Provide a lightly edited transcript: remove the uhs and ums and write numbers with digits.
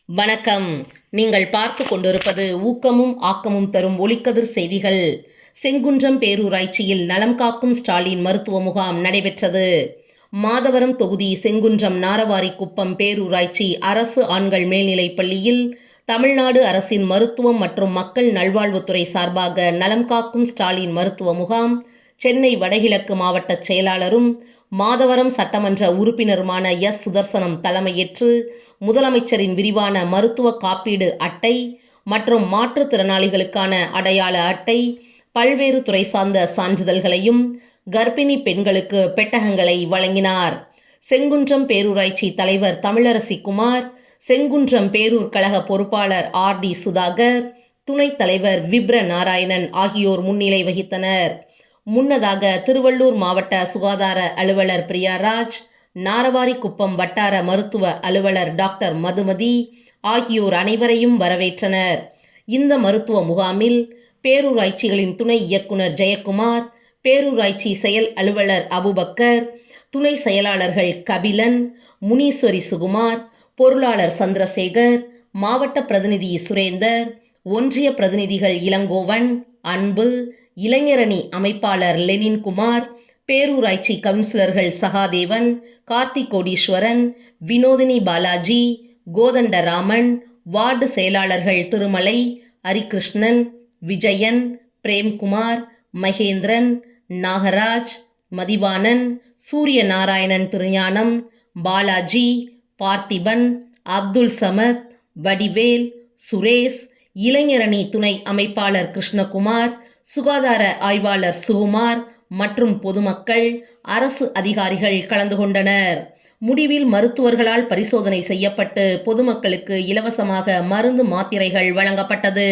வணக்கம். நீங்கள் பார்த்து கொண்டிருப்பது ஊக்கமும் ஆக்கமும் தரும் ஒளிக்கதிர் செய்திகள். செங்குன்றம் பேரூராட்சியில் நலம் காக்கும் ஸ்டாலின் மருத்துவ முகாம் நடைபெற்றது. மாதவரம் தொகுதி செங்குன்றம் நாரவாரிக்குப்பம் பேரூராட்சி அரசு ஆண்கள் மேல்நிலைப் பள்ளியில் தமிழ்நாடு அரசின் மருத்துவம் மற்றும் மக்கள் நல்வாழ்வுத்துறை சார்பாக நலம் காக்கும் ஸ்டாலின் மருத்துவ முகாம் சென்னை வடகிழக்கு மாவட்ட செயலாளரும் மாதவரம் சட்டமன்ற உறுப்பினருமான எஸ். சுதர்சனம் தலைமையேற்று முதலமைச்சரின் விரிவான மருத்துவ காப்பீடு அட்டை மற்றும் மாற்றுத்திறனாளிகளுக்கான அடையாள அட்டை, பல்வேறு துறை சார்ந்த சான்றிதழ்களையும் கர்ப்பிணி பெண்களுக்கு பெட்டகங்களை வழங்கினார். செங்குன்றம் பேரூராட்சி தலைவர் தமிழரசி குமார், செங்குன்றம் பேரூர் கழக பொறுப்பாளர் ஆர்.டி. சுதாகர், துணைத் தலைவர் விப்ர நாராயணன் ஆகியோர் முன்னிலை வகித்தனர். முன்னதாக திருவள்ளூர் மாவட்ட சுகாதார அலுவலர் பிரியாராஜ், நாரவாரிக்குப்பம் வட்டார மருத்துவ அலுவலர் டாக்டர் மதுமதி ஆகியோர் அனைவரையும் வரவேற்றனர். இந்த மருத்துவ முகாமில் பேரூராட்சிகளின் துணை இயக்குனர் ஜெயக்குமார், பேரூராட்சி செயல் அலுவலர் அபுபக்கர், துணை செயலாளர்கள் கபிலன், முனீஸ்வரி சுகுமார், பொருளாளர் சந்திரசேகர், மாவட்ட பிரதிநிதி சுரேந்தர், ஒன்றிய பிரதிநிதிகள் இளங்கோவன், அன்பு, இளைஞரணி அமைப்பாளர் லெனின்குமார், பேரூராட்சி கவுன்சிலர்கள் சகாதேவன், கார்த்திகோடீஸ்வரன், வினோதினி பாலாஜி, கோதண்டராமன், வார்டு செயலாளர்கள் திருமலை, ஹரிகிருஷ்ணன், விஜயன், பிரேம்குமார், மகேந்திரன், நாகராஜ், மதிவாணன், சூரிய நாராயணன், திருஞானம், பாலாஜி, பார்த்திபன், அப்துல் சமத், வடிவேல், சுரேஷ், இளைஞரணி துணை அமைப்பாளர் கிருஷ்ணகுமார், சுகாதார ஆய்வாளர் சுகுமார் மற்றும் பொதுமக்கள், அரசு அதிகாரிகள் கலந்து கொண்டனர். முடிவில் மருத்துவர்களால் பரிசோதனை செய்யப்பட்டு பொதுமக்களுக்கு இலவசமாக மருந்து மாத்திரைகள் வழங்கப்பட்டது.